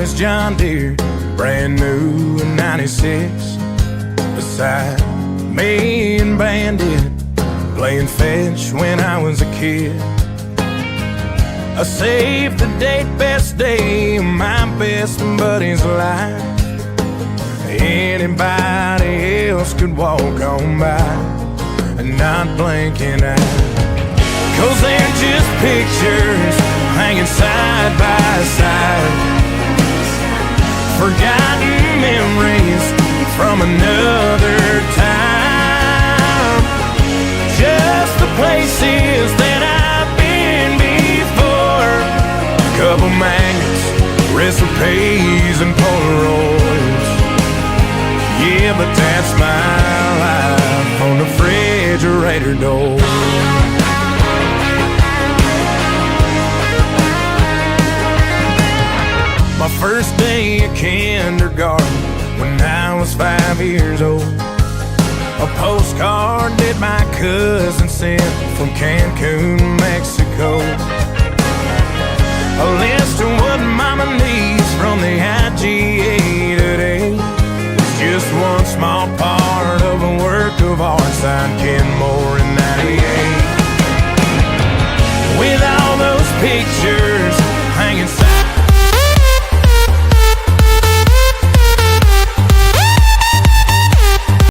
his John Deere, brand new in '96. Beside me and Bandit, playing fetch when I was a kid. I saved the date, best day of my best buddy's life. Anybody else could walk on by and not blink an eye. 'Cause they're just pictures hanging side by side, forgotten memories from another time. Just the places that I've been before. A couple magnets, recipes, and Polaroids. Yeah, but that's my life on the refrigerator door. My first day of kindergarten when I was 5 years old. A postcard that my cousin sent from Cancun, Mexico. A list of what mama needs from the IGA today. It's just one small part of a work of art signed Kenmore in '98. With all those pictures